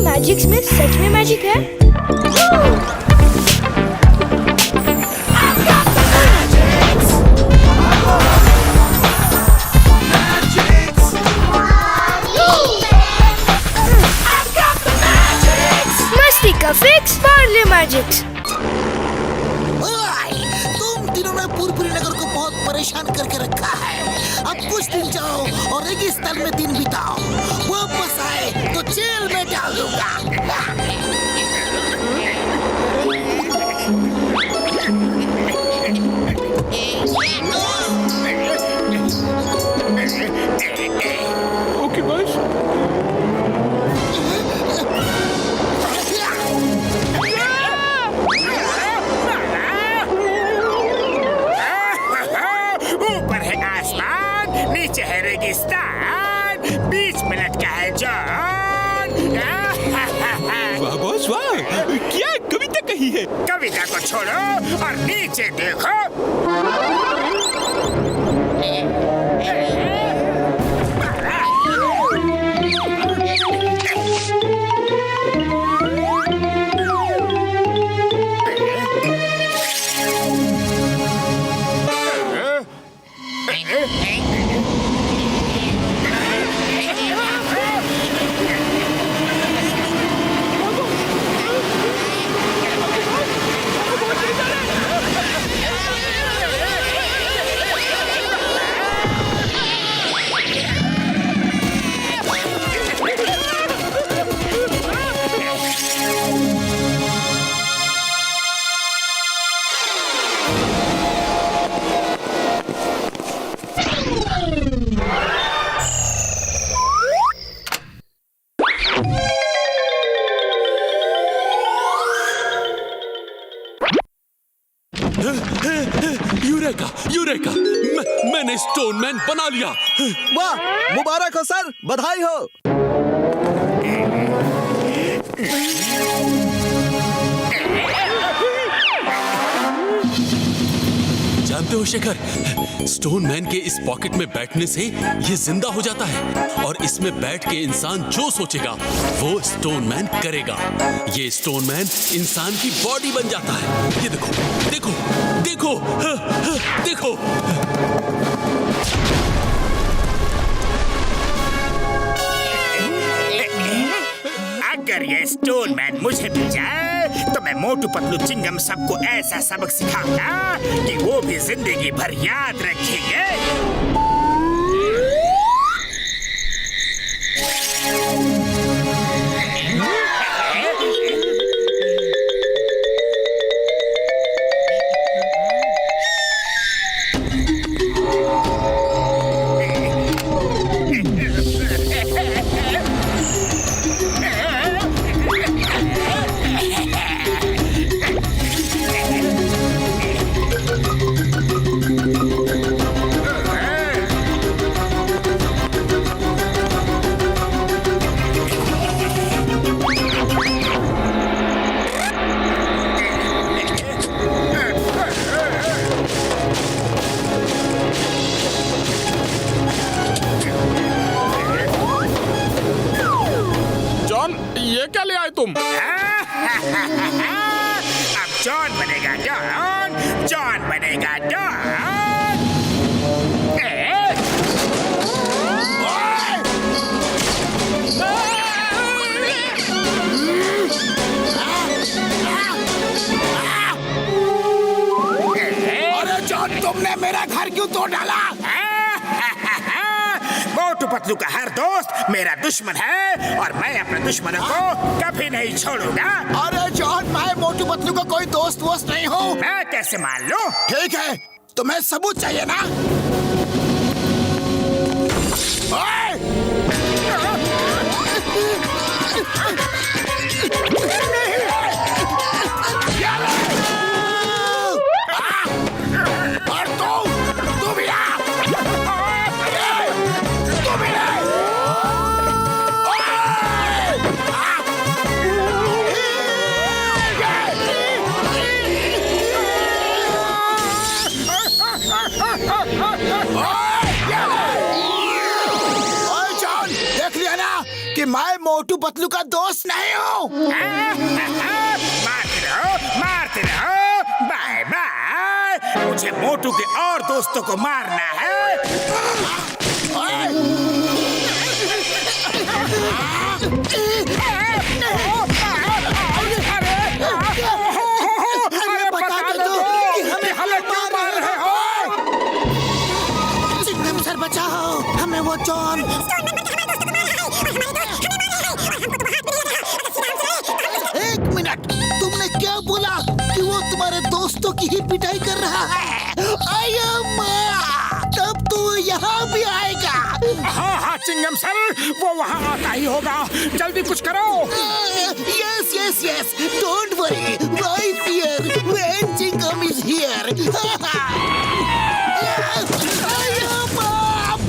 Magics में सच में magic है? मस्ती का फिक्स पार्ले मैजिक्स। तुम तीनों ने पूरी नगर को बहुत परेशान करके रखा है। अब कुछ दिन जाओ और रेगिस्तान में दिन बिताओ। वापस आए तो जेल में डाल दूंगा। Okay boss. ऊपर है आसमान, नीचे है रेगिस्तान, बीच में लटका है जॉन। वाह बॉस वाह, क्या कविता कही है। कविता को छोड़ो और नीचे देखो। यूरेका यूरेका, मैंने स्टोनमैन बना लिया। वाह, मुबारक हो सर, बधाई हो। जानते हो शेखर, स्टोनमैन के इस पॉकेट में बैठने से ये जिंदा हो जाता है और इसमें बैठ के इंसान जो सोचेगा वो स्टोनमैन करेगा। ये स्टोनमैन इंसान की बॉडी बन जाता है। ये देखो देखो देखो देखो। अगर ये स्टोनमैन मुझे मिल जाए तो मैं मोटू पतलू चिंगम सबको ऐसा सबक सिखाऊंगा कि वो भी जिंदगी भर याद रखेंगे। ये क्या ले आए तुम? अब जॉन बनेगा डॉन, जॉन बनेगा डॉन। अरे जॉन, तुमने मेरा घर क्यों तोड़ डाला? मोटू पतलू का हर दोस्त मेरा दुश्मन है और मैं अपने दुश्मनों को कभी नहीं छोड़ूंगा। अरे जॉन, मैं मोटू पतलू का कोई दोस्त वोस्त नहीं हूँ। मैं कैसे मान लूं? ठीक है, तुम्हें सबूत चाहिए ना? Ha ha ha! मैं मोटू पतलू का दोस्त नहीं हूँ। मारते रहो, बाय बाय। मुझे मोटू के और दोस्तों को मारना है। अरे बता दो कि हमें क्यों मार रहे हो? चिंगम सर बचाओ हमें, वो जॉन। एक मिनट, तुमने क्या बोला कि वो तुम्हारे दोस्तों की ही पिटाई कर रहा है? तब तो यहाँ भी आएगा। हाँ चिंगम सर, वो वहाँ आता ही होगा। जल्दी कुछ करो। Yes. Don't worry. Right here, when Chingam is here.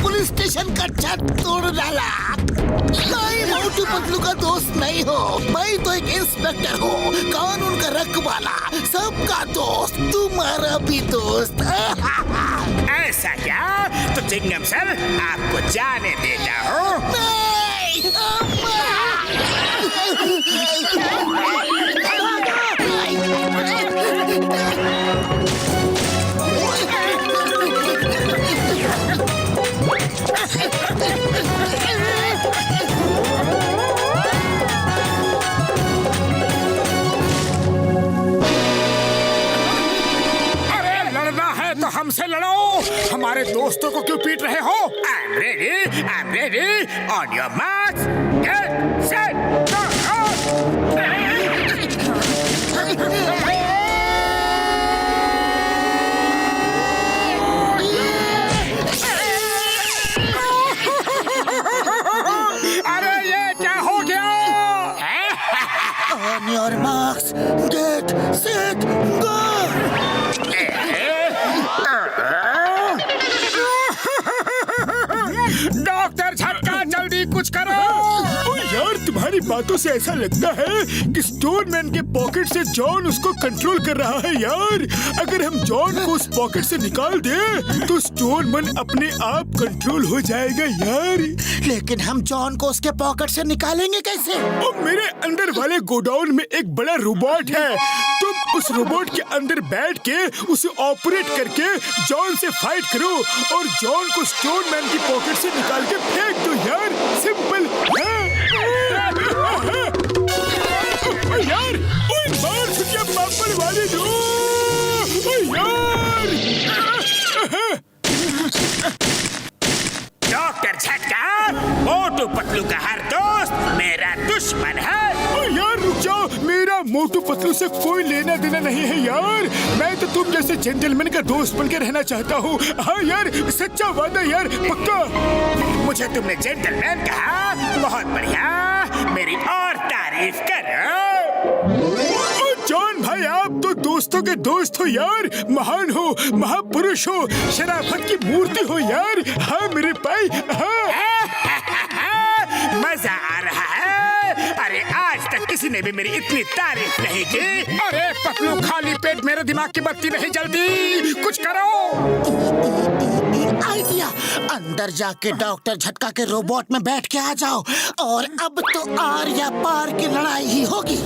Police station का छत तोड़ डाला। मैं मोटू पतलू का दोस्त नहीं हो, मैं तो एक इंस्पेक्टर हूँ, कानून का रखवाला, सबका दोस्त, तुम्हारा भी दोस्त। ऐसा क्या? तो चिंगम सर आपको जाने देता हूँ। नहीं, हमसे लड़ो। हमारे दोस्तों को क्यों पीट रहे हो? I'm ready. On your marks, get set, go! अरे ये क्या हो गया? On your marks, get set, go! Doctor झटका, जल्दी कुछ करो। यार तुम्हारी बातों से ऐसा लगता है कि स्टोन मैन के पॉकेट से जॉन उसको कंट्रोल कर रहा है। यार अगर हम जॉन को उस पॉकेट से निकाल दे तो स्टोन मैन अपने आप कंट्रोल हो जाएगा यार। लेकिन हम जॉन को उसके पॉकेट से निकालेंगे कैसे? और मेरे अंदर वाले गोडाउन में एक बड़ा रोबोट है, तुम उस रोबोट के अंदर बैठ के उसे ऑपरेट करके जॉन से फाइट करो और जॉन को स्टोन मैन की पॉकेट से निकाल के फेंक दो यार। सिंपल है। यार मार छुट्टियां पापड़ वाले दो यार। डॉक्टर झटका, मोटू पतलू का हर दोस्त मेरा दुश्मन है। यार रुक जाओ, मेरा मोटू पतलू से कोई लेना देना नहीं है यार। मैं तो तुम जैसे जेंटलमैन का दोस्त बन के रहना चाहता हूँ। हाँ यार, सच्चा वादा यार, पक्का। मुझे तुमने जेंटलमैन कहा, बहुत बढ़िया, मेरी और तारीफ करो। जॉन भाई आप तो दोस्तों के दोस्त हो यार, महान हो, महापुरुष हो, शराफत की मूर्ति हो यार। हाँ मेरे भाई, हाँ। मजा आ रहा है। अरे आज तक किसी ने भी मेरी इतनी तारीफ नहीं की। अरे पतलू, खाली पेट मेरे दिमाग की बत्ती नहीं जलती, कुछ करो। आइडिया, अंदर जाके डॉक्टर झटका के रोबोट में बैठ के आ जाओ और अब तो आर या पार की लड़ाई ही होगी।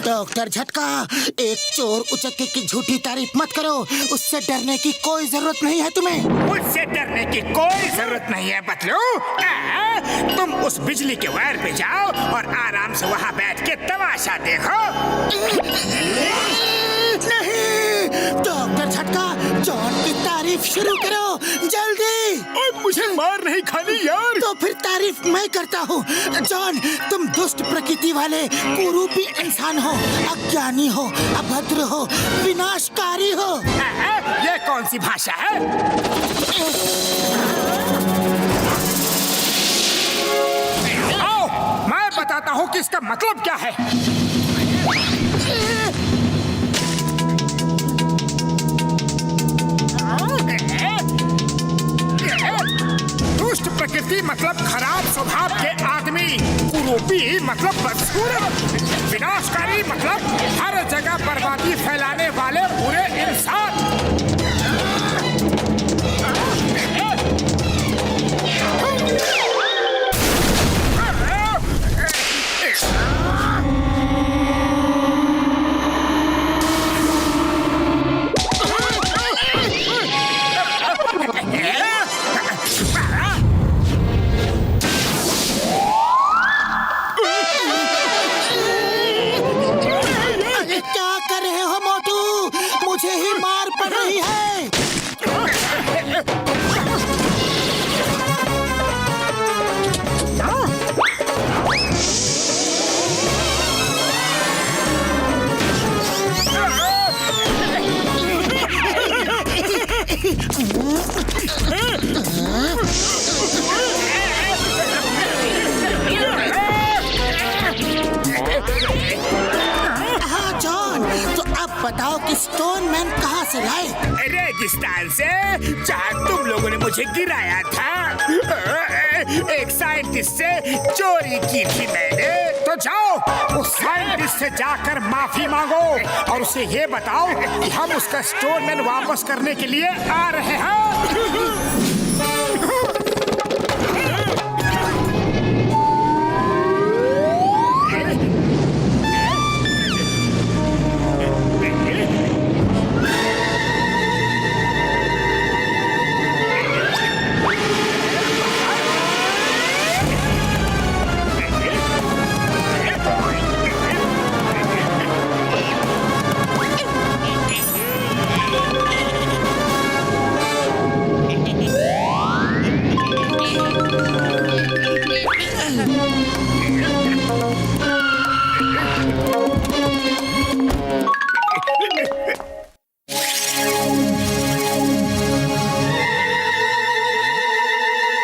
डॉक्टर झटका, एक चोर उचक्के की झूठी तारीफ मत करो, उससे डरने की कोई जरूरत नहीं है तुम्हें। मुझसे डरने की कोई जरूरत नहीं है पतलू। तुम उस बिजली के वायर पे जाओ और आराम से वहाँ बैठ के तमाशा देखो। नहीं, डॉक्टर झटका, जॉन की तारीफ शुरू करो जल्दी। और मुझे मार नहीं खानी यार। तो फिर तारीफ मैं करता हूँ। जॉन, तुम दुष्ट प्रकृति वाले कुरूपी इंसान हो, अज्ञानी हो, अभद्र हो, विनाशकारी हो। ये कौन सी भाषा है? आओ, मैं बताता हूँ कि इसका मतलब क्या है। दुष्ट प्रकृति मतलब खराब स्वभाव के आदमी, कुरूपी मतलब बदसूरत, विनाशकारी मतलब हर जगह बर्बादी फैलाने वाले बुरे इंसान। बताओ कि स्टोन मैन कहाँ से लाए? रेगिस्तान से, जहाँ तुम लोगों ने मुझे गिराया था। एक साइंटिस्ट से चोरी की थी मैंने। तो जाओ उस साइंटिस्ट से जाकर माफी मांगो और उसे ये बताओ कि हम उसका स्टोन मैन वापस करने के लिए आ रहे हैं।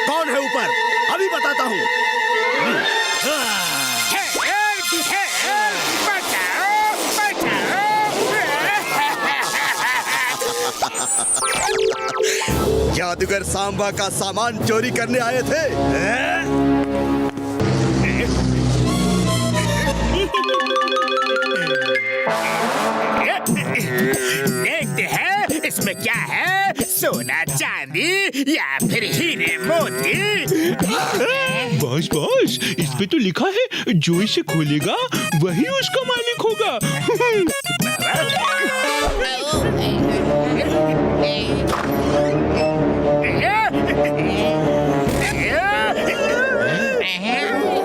कौन है ऊपर? अभी बताता हूँ। जादूगर सांबा का सामान चोरी करने आए थे। देखते हैं इसमें क्या है, सोना चांदी या फिर हीरे मोती। बॉस बॉस, इस पे तो लिखा है जो इसे खोलेगा वही उसका मालिक होगा।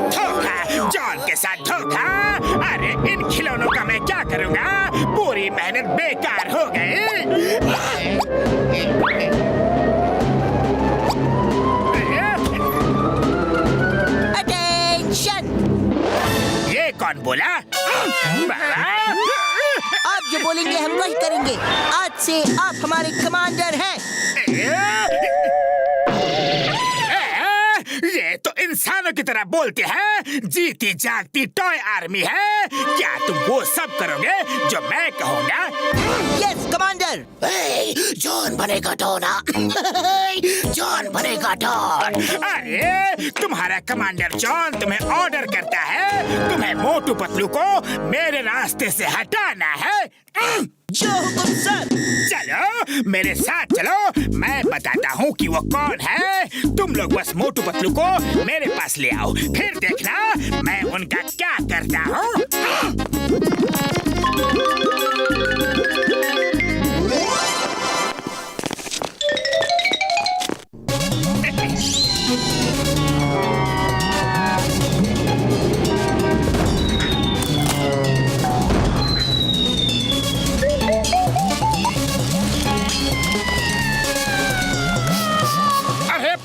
धोखा, जॉन के साथ धोखा। अरे इन खिलौनों का मैं क्या करूँगा, पूरी मेहनत बेकार हो गई। अटेंशन! ये कौन बोला? आप जो बोलेंगे हम वही करेंगे। आज से आप हमारे कमांडर हैं। ये तो इंसानों की तरह बोलते हैं। जीती जागती टॉय आर्मी है। क्या तुम वो सब करोगे जो मैं कहूँगा? Yes commander. जॉन बनेगा डॉना। जॉन बनेगा डॉन। अरे तुम्हारा कमांडर जॉन तुम्हें ऑर्डर करता है, तुम्हें मोटू पतलू को मेरे रास्ते से हटाना है। जो हुकुम सर। चलो मेरे साथ चलो, मैं बताता हूँ कि वो कौन है। तुम लोग बस मोटू पतलू को मेरे पास ले आओ, फिर देखना मैं उनका क्या करता हूँ।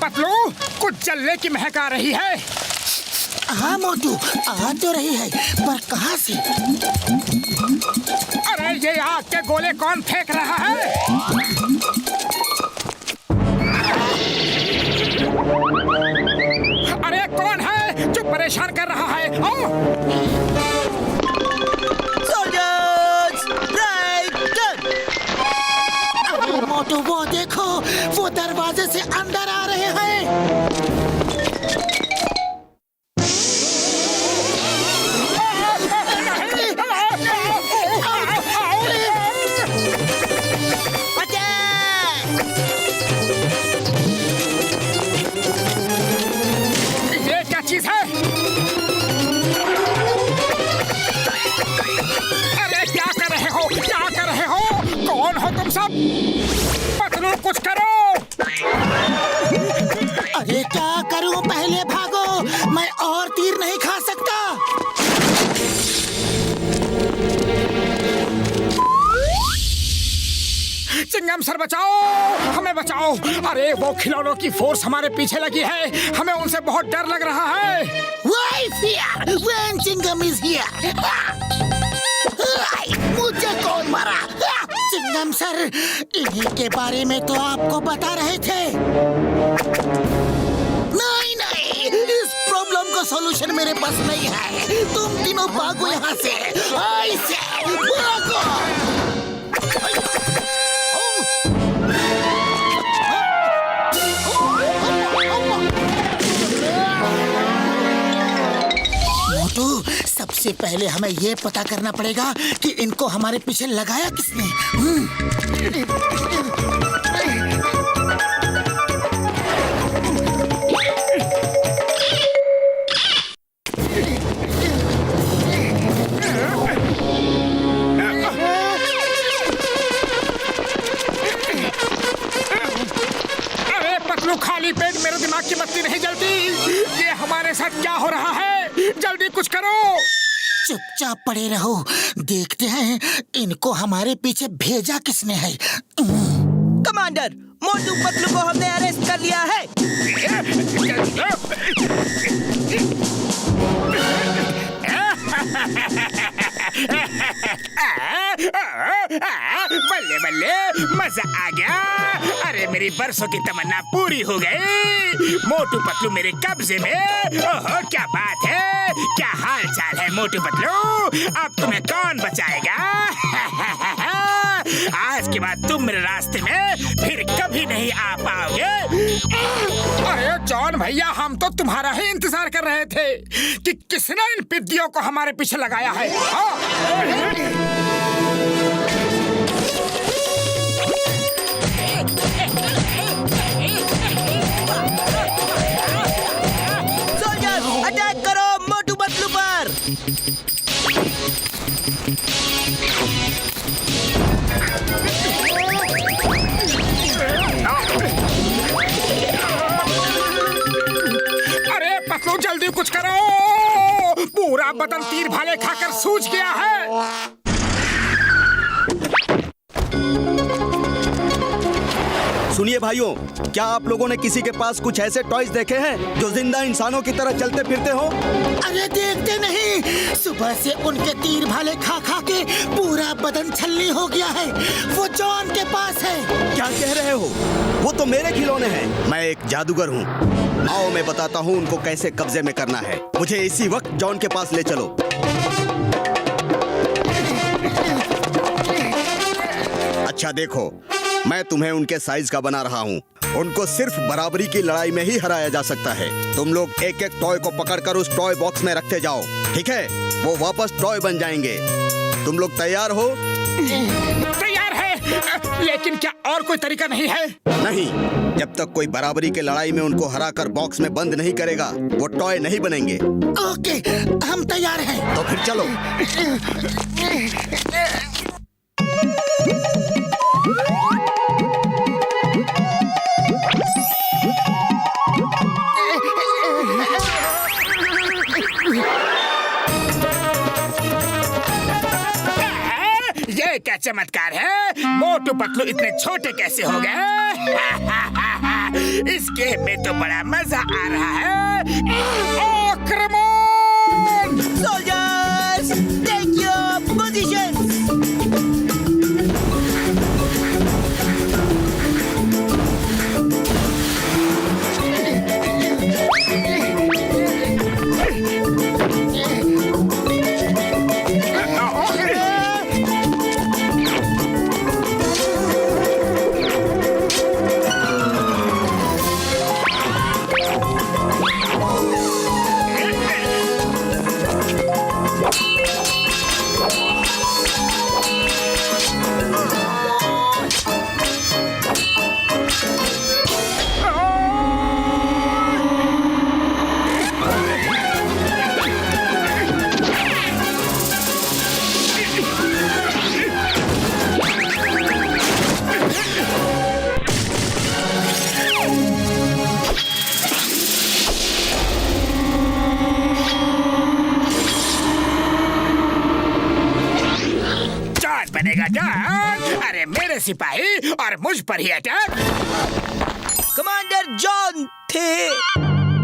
पतलू, कुछ जलने की महक आ रही है। हाँ मोटू, आ तो रही है, पर कहाँ से? अरे ये आग के गोले कौन फेंक रहा है? अरे कौन है जो परेशान कर रहा है? Soldiers, right gun! अरे मोटू वो देखो, वो दरवाजे से अंदर आ रहे हैं। ये क्या चीज है? अरे क्या कर रहे हो? क्या कर रहे हो? कौन हो तुम सब? पतलू कुछ करो। अरे क्या करूं, पहले भागो, मैं और तीर नहीं खा सकता। चिंगम सर बचाओ, हमें बचाओ। अरे वो खिलौनों की फोर्स हमारे पीछे लगी है, हमें उनसे बहुत डर लग रहा है। Why fear when Chingam is here? मुझे कौन मारा? चिंगम सर, इन्हीं के बारे में तो आपको बता रहे थे। नहीं नहीं, इस प्रॉब्लम का सॉल्यूशन मेरे पास नहीं है। तुम तीनों भागो यहाँ से, ऐसे भागो। मोटू, सबसे पहले हमें ये पता करना पड़ेगा कि इनको हमारे पीछे लगाया किसने। अरे पतलू, खाली पेट मेरे दिमाग की बत्ती नहीं जलती। ये हमारे साथ क्या हो रहा है? जल्दी कुछ करो। चुपचाप पड़े रहो, देखते हैं इनको हमारे पीछे भेजा किसने है। कमांडर, मोटू पतलू को हमने अरेस्ट कर लिया है। बल्ले बल्ले, मजा आ गया। अरे मेरी बरसों की तमन्ना पूरी हो गई। मोटू पतलू मेरे कब्जे में। ओहो, क्या बात है, क्या हाल चाल है मोटू पतलू? अब तुम्हें कौन बचाएगा? आज के बाद तुम मेरे रास्ते में फिर कभी नहीं आ पाओगे। अरे जॉन भैया, हम तो तुम्हारा ही इंतजार कर रहे थे कि किसने इन पिद्दियों को हमारे पीछे लगाया है। सोल्जर्स, अटैक करो मोटू पतलू पर। अरे पतलू, जल्दी कुछ करो। पूरा बदन तीर भाले खाकर सूज गया है। सुनिए भाइयों, क्या आप लोगों ने किसी के पास कुछ ऐसे टॉयज देखे हैं जो जिंदा इंसानों की तरह चलते फिरते हो? अरे देखते नहीं, सुबह से उनके तीर भाले खा खा के पूरा बदन छलनी हो गया है। वो जॉन के पास है। क्या कह रहे हो? वो तो मेरे खिलौने हैं। मैं एक जादूगर हूँ। आओ मैं बताता हूँ उनको कैसे कब्जे में करना है। मुझे इसी वक्त जॉन के पास ले चलो। अच्छा देखो, मैं तुम्हें उनके साइज का बना रहा हूँ। उनको सिर्फ बराबरी की लड़ाई में ही हराया जा सकता है। तुम लोग एक एक टॉय को पकड़कर उस टॉय बॉक्स में रखते जाओ, ठीक है? वो वापस टॉय बन जाएंगे। तुम लोग तैयार हो? तैयार है, लेकिन क्या और कोई तरीका नहीं है? नहीं, जब तक कोई बराबरी के लड़ाई में उनको हराकर बॉक्स में बंद नहीं करेगा, वो टॉय नहीं बनेंगे। ओके, हम तैयार हैं। तो फिर चलो। ये क्या चमत्कार है? मोटू पतलू इतने छोटे कैसे हो गए? इस गेम में तो बड़ा मजा आ रहा है। आक्रमण! Soldiers, take your positions. बनेगा डॉन। अरे मेरे सिपाही और मुझ पर ही अटैक। कमांडर जॉन थे,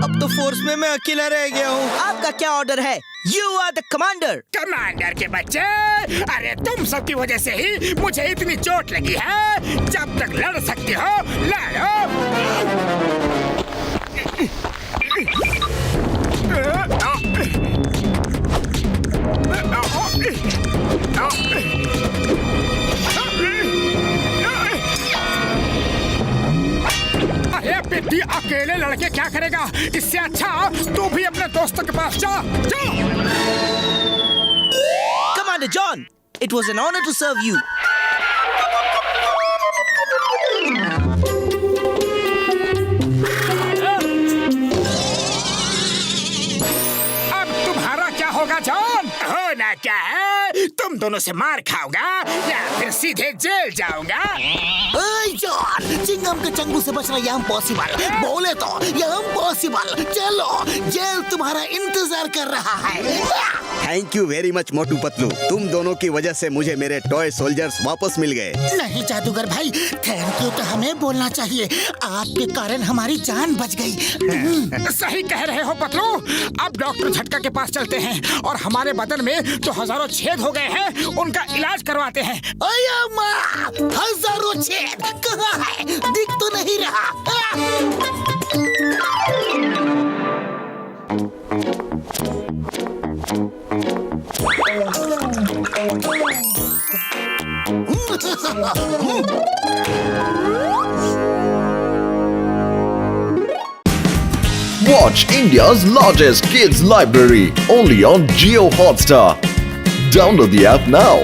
अब तो फोर्स में मैं अकेला रह गया हूँ। आपका क्या ऑर्डर है? You are the commander. Commander के बच्चे, अरे तुम सब की वजह से ही मुझे इतनी चोट लगी है। जब तक लड़ सकते हो लड़ो। क्या करेगा? इससे अच्छा तू भी अपने दोस्तों के पास जा। Commander John, it was an honor to serve you. अब तुम्हारा क्या होगा जॉन? होना क्या है? तुम दोनों से मार खाऊंगा या फिर सीधे जेल जाऊंगा। ओए जॉन, चिंगम के चंगू से बचना ये इम्पॉसिबल। बोले तो ये इम्पॉसिबल। चलो, जेल तुम्हारा इंतजार कर रहा है। Thank you very much Motu Patlu, तुम दोनों की वजह से मुझे मेरे टॉय सोल्जर्स वापस मिल गए। नहीं जादूगर भाई, थैंक यू तो हमें बोलना चाहिए। आपके कारण हमारी जान बच गई। सही कह रहे हो पतलू। अब डॉक्टर झटका के पास चलते हैं और हमारे बदन में जो हजारों छेद हो गए हैं उनका इलाज करवाते हैं। अया माँ, हजारों छेद कहाँ है? दिख तो नहीं रहा। Watch India's largest kids library only on Jio Hotstar. Download the app now.